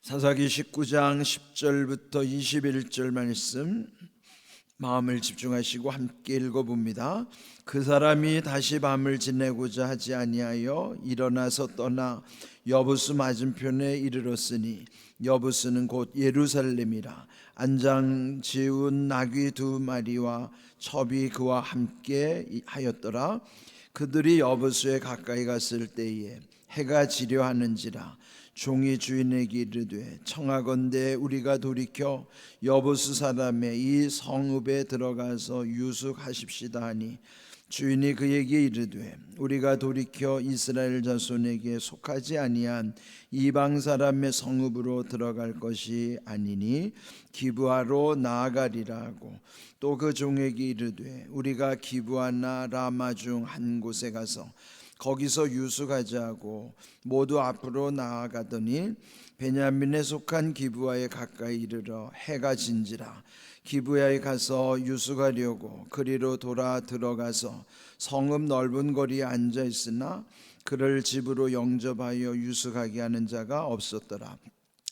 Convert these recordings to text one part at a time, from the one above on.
사사기 19장 10절부터 21절 말씀 마음을 집중하시고 함께 읽어봅니다. 그 사람이 다시 밤을 지내고자 하지 아니하여 일어나서 떠나 여부스 맞은편에 이르렀으니 여부스는 곧 예루살렘이라. 안장 지운 나귀 2마리와 첩이 그와 함께 하였더라. 그들이 여부스에 가까이 갔을 때에 해가 지려 하는지라. 종이 주인에게 이르되 청하건대 우리가 돌이켜 여부스 사람의 이 성읍에 들어가서 유숙하십시다 하니, 주인이 그에게 이르되 우리가 돌이켜 이스라엘 자손에게 속하지 아니한 이방 사람의 성읍으로 들어갈 것이 아니니 기브아로 나아가리라 하고, 또 그 종에게 이르되 우리가 기브아나 라마 중 한 곳에 가서 거기서 유숙하자 하고 모두 앞으로 나아가더니 베냐민에 속한 기브아에 가까이 이르러 해가 진지라. 기브아에 가서 유숙하려고 그리로 돌아 들어가서 성읍 넓은 거리에 앉아 있으나 그를 집으로 영접하여 유숙하게 하는 자가 없었더라.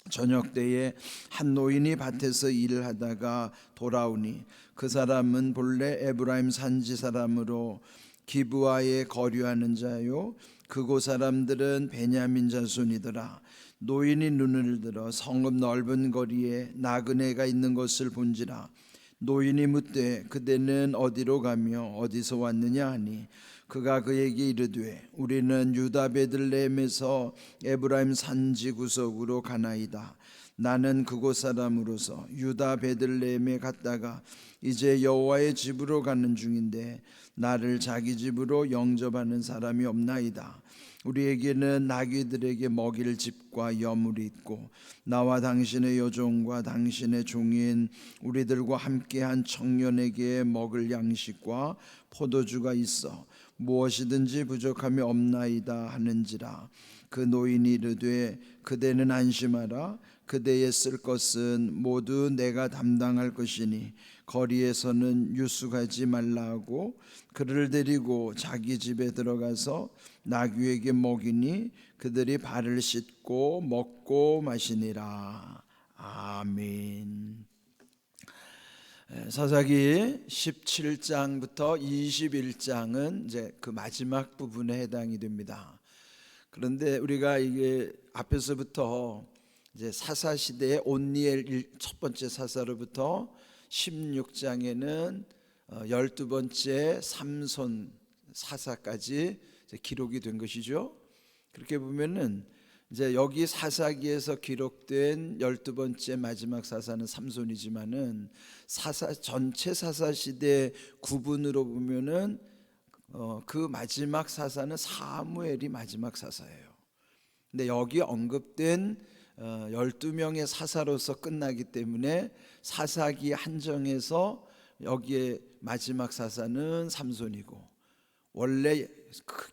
저녁 때에 한 노인이 밭에서 일을 하다가 돌아오니 그 사람은 본래 에브라임 산지 사람으로 기브아에 거류하는 자요, 그곳 사람들은 베냐민 자손이더라. 노인이 눈을 들어 성읍 넓은 거리에 나그네가 있는 것을 본지라. 노인이 묻되 그대는 어디로 가며 어디서 왔느냐 하니, 그가 그에게 이르되 우리는 유다 베들레헴에서 에브라임 산지 구석으로 가나이다. 나는 그곳 사람으로서 유다 베들레헴에 갔다가 이제 여호와의 집으로 가는 중인데 나를 자기 집으로 영접하는 사람이 없나이다. 우리에게는 나귀들에게 먹일 집과 여물이 있고 나와 당신의 여종과 당신의 종인 우리들과 함께한 청년에게 먹을 양식과 포도주가 있어 무엇이든지 부족함이 없나이다 하는지라. 그 노인이 이르되 그대는 안심하라. 그대의 쓸 것은 모두 내가 담당할 것이니 거리에서는 유숙하지 말라 하고, 그를 데리고 자기 집에 들어가서 나귀에게 먹이니 그들이 발을 씻고 먹고 마시니라. 아멘. 사사기 17장부터 21장은 이제 그 마지막 부분에 해당이 됩니다. 그런데 우리가 이게 앞에서부터 이제 사사 시대의 온니엘 첫 번째 사사로부터 16장에는 12번째 삼손 사사까지 기록이 된 것이죠. 그렇게 보면은 이제 여기 사사기에서 기록된 12번째 마지막 사사는 삼손이지만은 사사 전체 사사 시대 구분으로 보면은 그 마지막 사사는 사무엘이 마지막 사사예요. 근데 여기 언급된 12명의 사사로서 끝나기 때문에 사사기 한정에서 여기에 마지막 사사는 삼손이고, 원래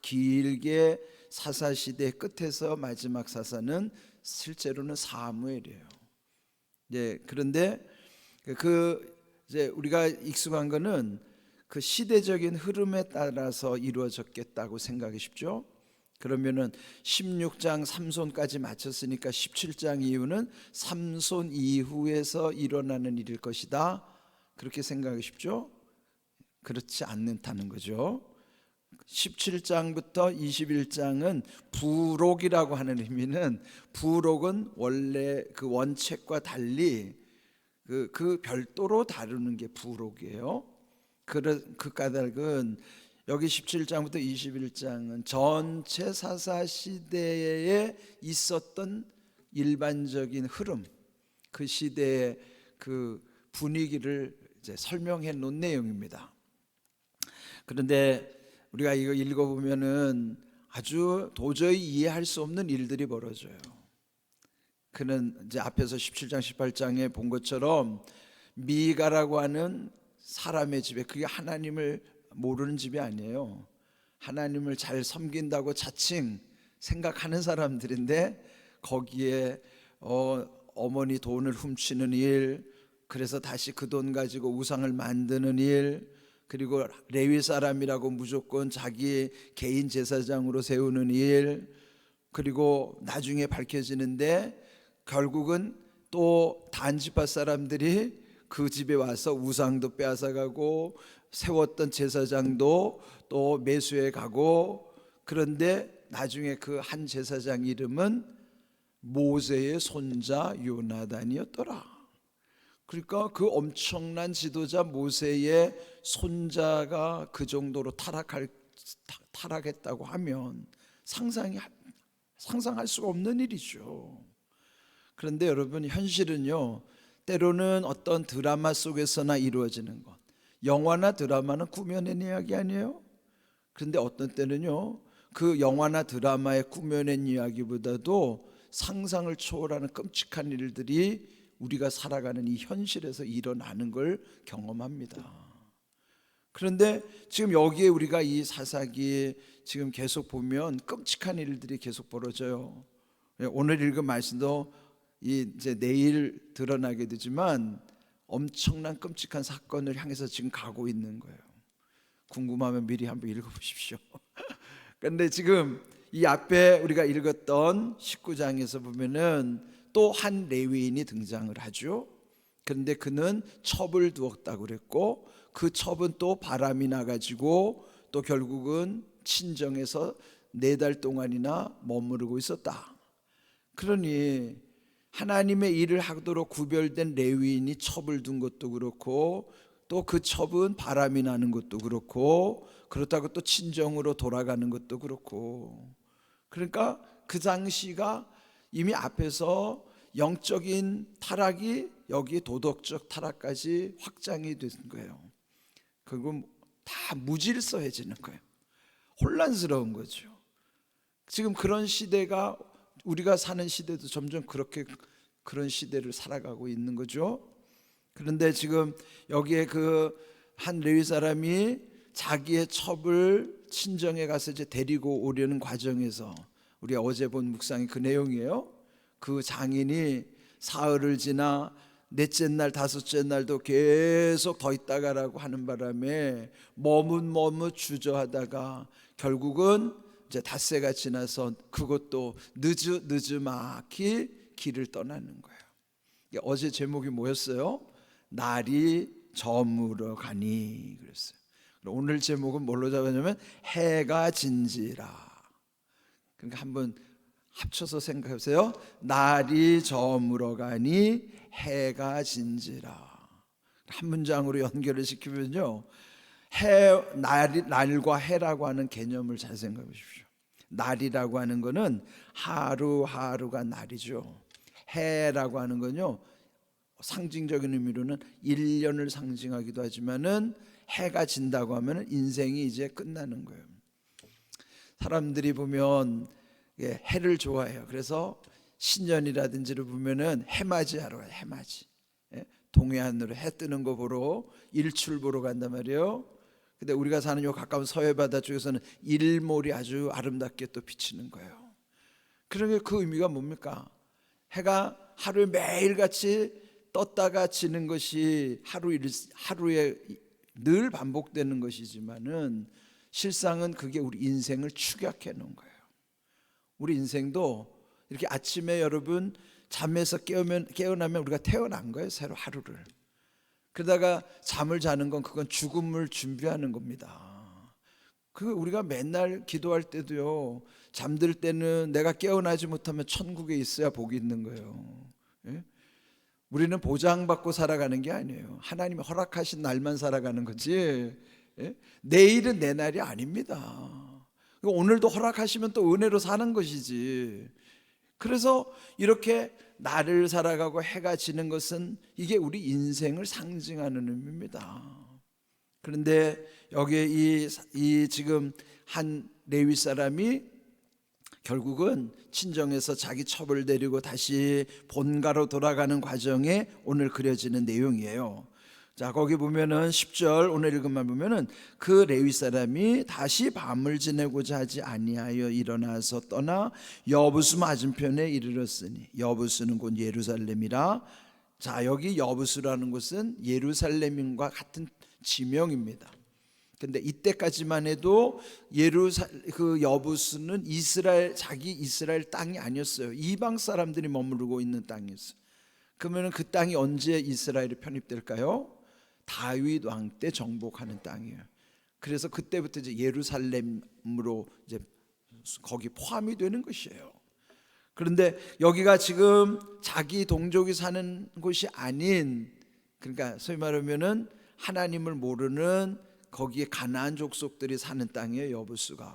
길게 사사시대 끝에서 마지막 사사는 실제로는 사무엘이에요. 그런데 이제 우리가 익숙한 거는 그 시대적인 흐름에 따라서 이루어졌겠다고 생각이 쉽죠. 그러면은 16장 삼손까지 마쳤으니까 17장 이후는 삼손 이후에서 일어나는 일일 것이다, 그렇게 생각하기 쉽죠. 그렇지 않다는 거죠. 17장부터 21장은 부록이라고 하는 의미는, 부록은 원래 그 원책과 달리 그 별도로 다루는 게 부록이에요. 그 까닭은 여기 17장부터 21장은 전체 사사 시대에 있었던 일반적인 흐름, 그 시대의 그 분위기를 이제 설명해 놓은 내용입니다. 그런데 우리가 이거 읽어보면은 아주 도저히 이해할 수 없는 일들이 벌어져요. 그는 이제 앞에서 17장 18장에 본 것처럼 미가라고 하는 사람의 집에, 그게 하나님을 모르는 집이 아니에요. 하나님을 잘 섬긴다고 자칭 생각하는 사람들인데 거기에 어머니 돈을 훔치는 일, 그래서 다시 그 돈 가지고 우상을 만드는 일, 그리고 레위 사람이라고 무조건 자기 개인 제사장으로 세우는 일, 그리고 나중에 밝혀지는데 결국은 또 단지파 사람들이 그 집에 와서 우상도 빼앗아가고 세웠던 제사장도 또 매수해 가고, 그런데 나중에 그 한 제사장 이름은 모세의 손자 요나단이었더라. 그러니까 그 엄청난 지도자 모세의 손자가 그 정도로 타락했다고 하면 상상할 수가 없는 일이죠. 그런데 여러분, 현실은요, 때로는 어떤 드라마 속에서나 이루어지는 것, 영화나 드라마는 꾸며낸 이야기 아니에요? 그런데 어떤 때는요, 그 영화나 드라마의 꾸며낸 이야기보다도 상상을 초월하는 끔찍한 일들이 우리가 살아가는 이 현실에서 일어나는 걸 경험합니다. 그런데 지금 여기에 우리가 이 사사기에 지금 계속 보면 끔찍한 일들이 계속 벌어져요. 오늘 읽은 말씀도 이제 내일 드러나게 되지만 엄청난 끔찍한 사건을 향해서 지금 가고 있는 거예요. 궁금하면 미리 한번 읽어보십시오. 그런데 지금 이 앞에 우리가 읽었던 19장에서 보면은 또 한 레위인이 등장을 하죠. 그런데 그는 첩을 두었다고 그랬고, 그 첩은 또 바람이 나가지고 또 결국은 친정에서 4달 동안이나 머무르고 있었다. 그러니 하나님의 일을 하도록 구별된 레위인이 첩을 둔 것도 그렇고, 또 그 첩은 바람이 나는 것도 그렇고, 그렇다고 또 친정으로 돌아가는 것도 그렇고, 그러니까 그 당시가 이미 앞에서 영적인 타락이 여기 도덕적 타락까지 확장이 된 거예요. 그리고 다 무질서해지는 거예요. 혼란스러운 거죠. 지금 그런 시대가, 우리가 사는 시대도 점점 그런 시대를 살아가고 있는 거죠. 그런데 지금 여기에 그 한 레위 사람이 자기의 첩을 친정에 가서 이제 데리고 오려는 과정에서, 우리가 어제 본 묵상이 그 내용이에요. 그 장인이 사흘을 지나 넷째 날 다섯째 날도 계속 더 있다가라고 하는 바람에 머뭇 주저하다가 결국은 이제 닷새가 지나서 그것도 느즈막히 길을 떠나는 거예요. 어제 제목이 뭐였어요? 날이 저물어 가니 그랬어요. 오늘 제목은 뭘로 잡았냐면 해가 진지라. 그러니까 한번 합쳐서 생각해 보세요. 날이 저물어 가니 해가 진지라. 한 문장으로 연결을 시키면요, 날과 해라고 하는 개념을 잘 생각해 보십시오. 날이라고 하는 거는 하루하루가 날이죠. 해라고 하는 건요, 상징적인 의미로는 1년을 상징하기도 하지만은 해가 진다고 하면 인생이 이제 끝나는 거예요. 사람들이 보면 해를 좋아해요. 그래서 신년이라든지를 보면은 해맞이 하러 가요. 해맞이. 동해안으로 해 뜨는 거 보러 일출 보러 간단 말이에요. 근데 우리가 사는 요 가까운 서해바다 쪽에서는 일몰이 아주 아름답게 또 비치는 거예요. 그러니까 그 의미가 뭡니까? 해가 하루에 매일같이 떴다가 지는 것이 하루에 늘 반복되는 것이지만은 실상은 그게 우리 인생을 축약해 놓은 거예요. 우리 인생도 이렇게 아침에 여러분 잠에서 깨어나면 우리가 태어난 거예요. 새로 하루를. 그러다가 잠을 자는 건 그건 죽음을 준비하는 겁니다. 그 우리가 맨날 기도할 때도요, 잠들 때는 내가 깨어나지 못하면 천국에 있어야 복이 있는 거예요. 예? 우리는 보장받고 살아가는 게 아니에요. 하나님이 허락하신 날만 살아가는 거지. 예? 내일은 내 날이 아닙니다. 오늘도 허락하시면 또 은혜로 사는 것이지. 그래서 이렇게 날을 살아가고 해가 지는 것은 이게 우리 인생을 상징하는 의미입니다. 그런데 여기에 이 지금 한 레위 사람이 결국은 친정에서 자기 첩을 데리고 다시 본가로 돌아가는 과정에 오늘 그려지는 내용이에요. 자, 거기 보면은 10절 오늘 읽은 말 보면은 그 레위 사람이 다시 밤을 지내고자 하지 아니하여 일어나서 떠나 여부수 맞은편에 이르렀으니, 여부수는 곧 예루살렘이라. 자, 여기 여부수라는 곳은 예루살렘과 같은 지명입니다. 근데 이때까지만 해도 그 여부스는 자기 이스라엘 땅이 아니었어요. 이방 사람들이 머무르고 있는 땅이었어요. 그러면 그 땅이 언제 이스라엘에 편입될까요? 다윗 왕 때 정복하는 땅이에요. 그래서 그때부터 이제 예루살렘으로 이제 거기 포함이 되는 것이에요. 그런데 여기가 지금 자기 동족이 사는 곳이 아닌, 그러니까 소위 말하면은 하나님을 모르는 거기에 가나안 족속들이 사는 땅이에요, 여부수가.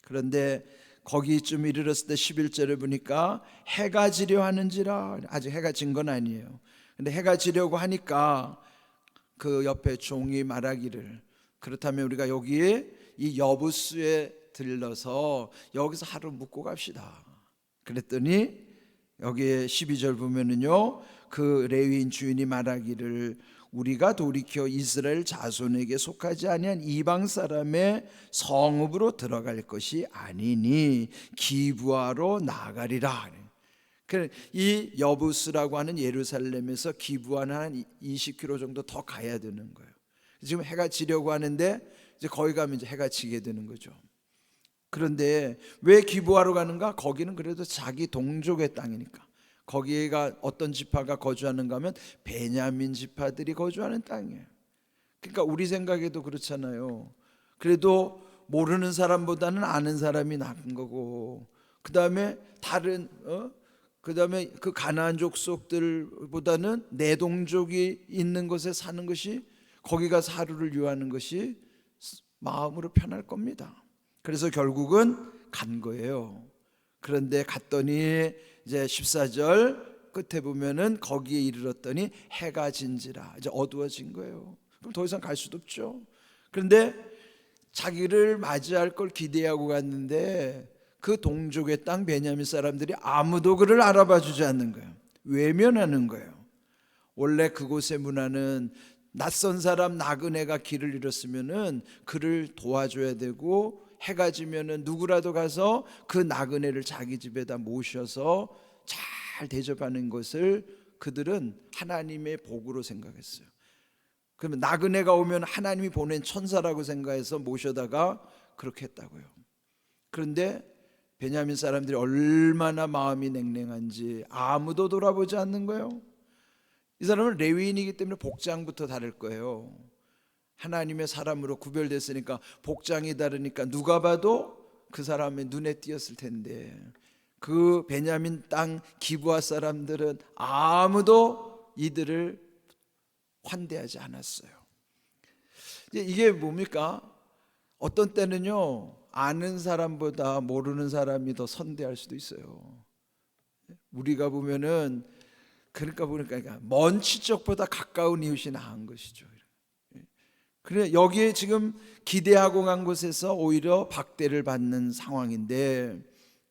그런데 거기쯤 이르렀을 때 11절에 보니까 해가 지려 하는지라. 아직 해가 진 건 아니에요. 근데 해가 지려고 하니까 그 옆에 종이 말하기를, 그렇다면 우리가 여기에 이 여부수에 들러서 여기서 하루 묵고 갑시다. 그랬더니 여기에 12절 보면은요, 그 레위인 주인이 말하기를 우리가 돌이켜 이스라엘 자손에게 속하지 아니한 이방 사람의 성읍으로 들어갈 것이 아니니 기브아로 나가리라. 이 여부스라고 하는 예루살렘에서 기브아는 한 20km 정도 더 가야 되는 거예요. 지금 해가 지려고 하는데 이제 거기 가면 이제 해가 지게 되는 거죠. 그런데 왜 기브아로 가는가? 거기는 그래도 자기 동족의 땅이니까. 거기가 어떤 지파가 거주하는가 하면 베냐민 지파들이 거주하는 땅이에요. 그러니까 우리 생각에도 그렇잖아요. 그래도 모르는 사람보다는 아는 사람이 나은 거고, 그 다음에 그 가나안 족속들보다는 내 동족이 있는 곳에 사는 것이, 거기 가서 하루를 유하는 것이 마음으로 편할 겁니다. 그래서 결국은 간 거예요. 그런데 갔더니 이제 14절 끝에 보면은 거기에 이르렀더니 해가 진지라. 이제 어두워진 거예요. 그럼 더 이상 갈 수도 없죠. 그런데 자기를 맞이할 걸 기대하고 갔는데 그 동족의 땅 베냐민 사람들이 아무도 그를 알아봐 주지 않는 거예요. 외면하는 거예요. 원래 그곳의 문화는 낯선 사람 나그네가 길을 잃었으면은 그를 도와줘야 되고, 해가 지면은 누구라도 가서 그 나그네를 자기 집에다 모셔서 잘 대접하는 것을 그들은 하나님의 복으로 생각했어요. 그러면 나그네가 오면 하나님이 보낸 천사라고 생각해서 모셔다가 그렇게 했다고요. 그런데 베냐민 사람들이 얼마나 마음이 냉랭한지 아무도 돌아보지 않는 거예요. 이 사람은 레위인이기 때문에 복장부터 다를 거예요. 하나님의 사람으로 구별됐으니까 복장이 다르니까 누가 봐도 그 사람의 눈에 띄었을 텐데, 그 베냐민 땅 기브아 사람들은 아무도 이들을 환대하지 않았어요. 이게 뭡니까? 어떤 때는요, 아는 사람보다 모르는 사람이 더 선대할 수도 있어요. 우리가 보면은, 그러니까 보니까 먼 친척보다 가까운 이웃이 나은 것이죠. 그래, 여기에 지금 기대하고 간 곳에서 오히려 박대를 받는 상황인데,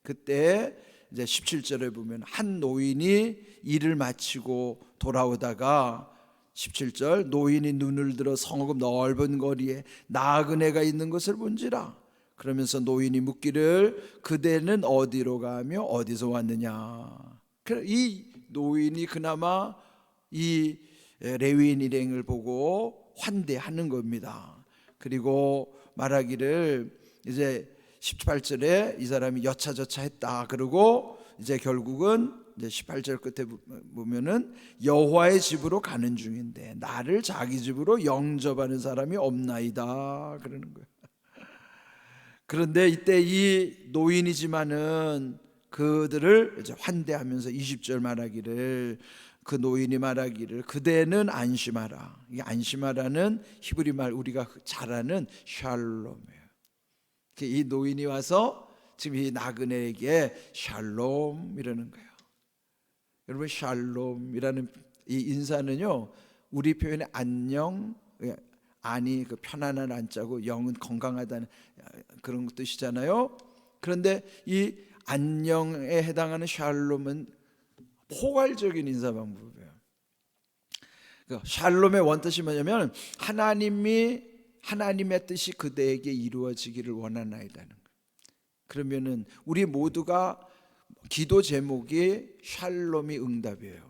그때 이제 17절에 보면 한 노인이 일을 마치고 돌아오다가 17절, 노인이 눈을 들어 성읍 넓은 거리에 나그네가 있는 것을 본지라. 그러면서 노인이 묻기를 그대는 어디로 가며 어디서 왔느냐. 이 노인이 그나마 이 레위인 일행을 보고 환대하는 겁니다. 그리고 말하기를 이제 18절에 이 사람이 여차저차 했다. 그리고 이제 결국은 이제 18절 끝에 보면은 여호와의 집으로 가는 중인데 나를 자기 집으로 영접하는 사람이 없나이다 그러는 거예요. 그런데 이때 이 노인이지만은 그들을 이제 환대하면서 20절 말하기를, 그 노인이 말하기를 그대는 안심하라. 이 안심하라는 히브리 말 우리가 잘 아는 샬롬이에요. 이 노인이 와서 지금 이 나그네에게 샬롬 이러는 거예요. 여러분, 샬롬이라는 이 인사는요, 우리 표현의 안녕, 안이 그 편안한 안자고 영은 건강하다는 그런 뜻이잖아요. 그런데 이 안녕에 해당하는 샬롬은 포괄적인 인사 방법이에요. 샬롬의 원뜻이 뭐냐면 하나님의 뜻이 그대에게 이루어지기를 원하나이다는 거예요. 그러면은 우리 모두가 기도 제목이 샬롬이 응답이에요.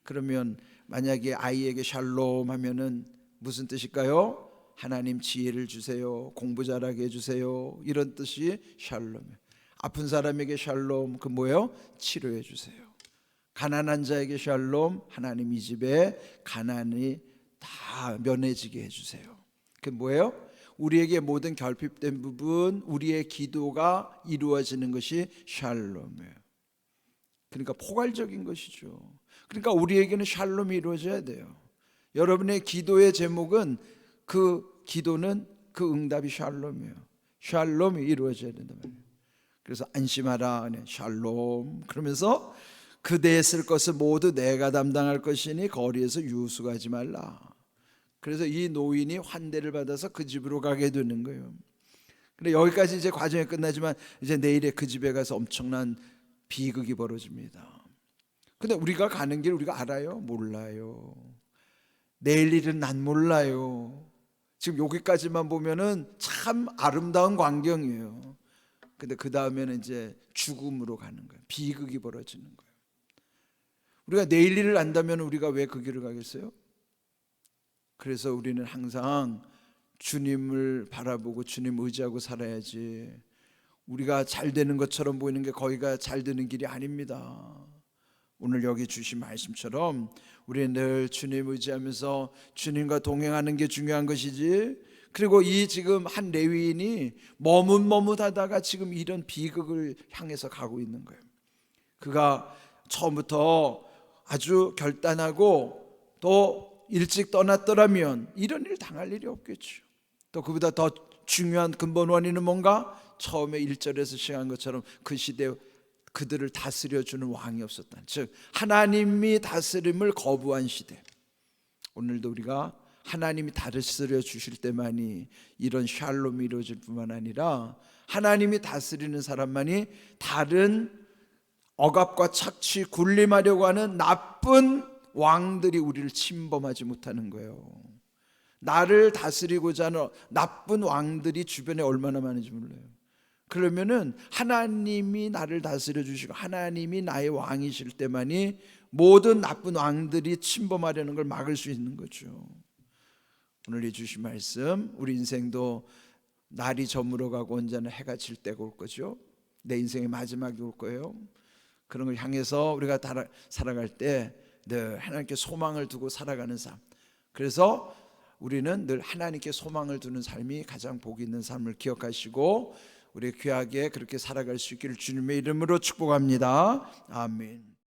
그러면 만약에 아이에게 샬롬 하면은 무슨 뜻일까요? 하나님 지혜를 주세요, 공부 잘하게 해주세요, 이런 뜻이 샬롬이에요. 아픈 사람에게 샬롬, 그 뭐예요? 치료해 주세요. 가난한 자에게 샬롬, 하나님 이 집에 가난이 다 면해지게 해주세요. 그 뭐예요? 우리에게 모든 결핍된 부분, 우리의 기도가 이루어지는 것이 샬롬이에요. 그러니까 포괄적인 것이죠. 그러니까 우리에게는 샬롬이 이루어져야 돼요. 여러분의 기도의 제목은, 그 기도는 그 응답이 샬롬이에요. 샬롬이 이루어져야 된단 말이에요. 그래서 안심하라, 샬롬. 그러면서 그대의 쓸 것을 모두 내가 담당할 것이니 거리에서 유숙하지 말라. 그래서 이 노인이 환대를 받아서 그 집으로 가게 되는 거예요. 근데 여기까지 이제 과정이 끝나지만 이제 내일에 그 집에 가서 엄청난 비극이 벌어집니다. 근데 우리가 가는 길 우리가 알아요? 몰라요. 내일 일은 난 몰라요. 지금 여기까지만 보면은 참 아름다운 광경이에요. 근데 그 다음에는 이제 죽음으로 가는 거예요. 비극이 벌어지는 거예요. 우리가 내일 일을 안다면 우리가 왜 그 길을 가겠어요? 그래서 우리는 항상 주님을 바라보고 주님 의지하고 살아야지, 우리가 잘 되는 것처럼 보이는 게 거기가 잘 되는 길이 아닙니다. 오늘 여기 주신 말씀처럼 우리는 늘 주님 의지하면서 주님과 동행하는 게 중요한 것이지, 그리고 이 지금 한 레위인이 머뭇머뭇하다가 지금 이런 비극을 향해서 가고 있는 거예요. 그가 처음부터 아주 결단하고 또 일찍 떠났더라면 이런 일 당할 일이 없겠죠. 또 그보다 더 중요한 근본 원인은 뭔가? 처음에 1절에서 시작한 것처럼 그 시대에 그들을 다스려주는 왕이 없었다. 즉 하나님이 다스림을 거부한 시대. 오늘도 우리가 하나님이 다스려 주실 때만이 이런 샬롬이 이루어질 뿐만 아니라 하나님이 다스리는 사람만이 다른 억압과 착취, 군림하려고 하는 나쁜 왕들이 우리를 침범하지 못하는 거예요. 나를 다스리고자 하는 나쁜 왕들이 주변에 얼마나 많은지 몰라요. 그러면은 하나님이 나를 다스려 주시고 하나님이 나의 왕이실 때만이 모든 나쁜 왕들이 침범하려는 걸 막을 수 있는 거죠. 오늘 이 주신 말씀, 우리 인생도 날이 저물어 가고 언제나 해가 질 때가 올 거죠. 내 인생의 마지막이 올 거예요. 그런 걸 향해서 우리가 살아갈 때 늘 하나님께 소망을 두고 살아가는 삶. 그래서 우리는 늘 하나님께 소망을 두는 삶이 가장 복이 있는 삶을 기억하시고 우리 귀하게 그렇게 살아갈 수 있기를 주님의 이름으로 축복합니다. 아멘.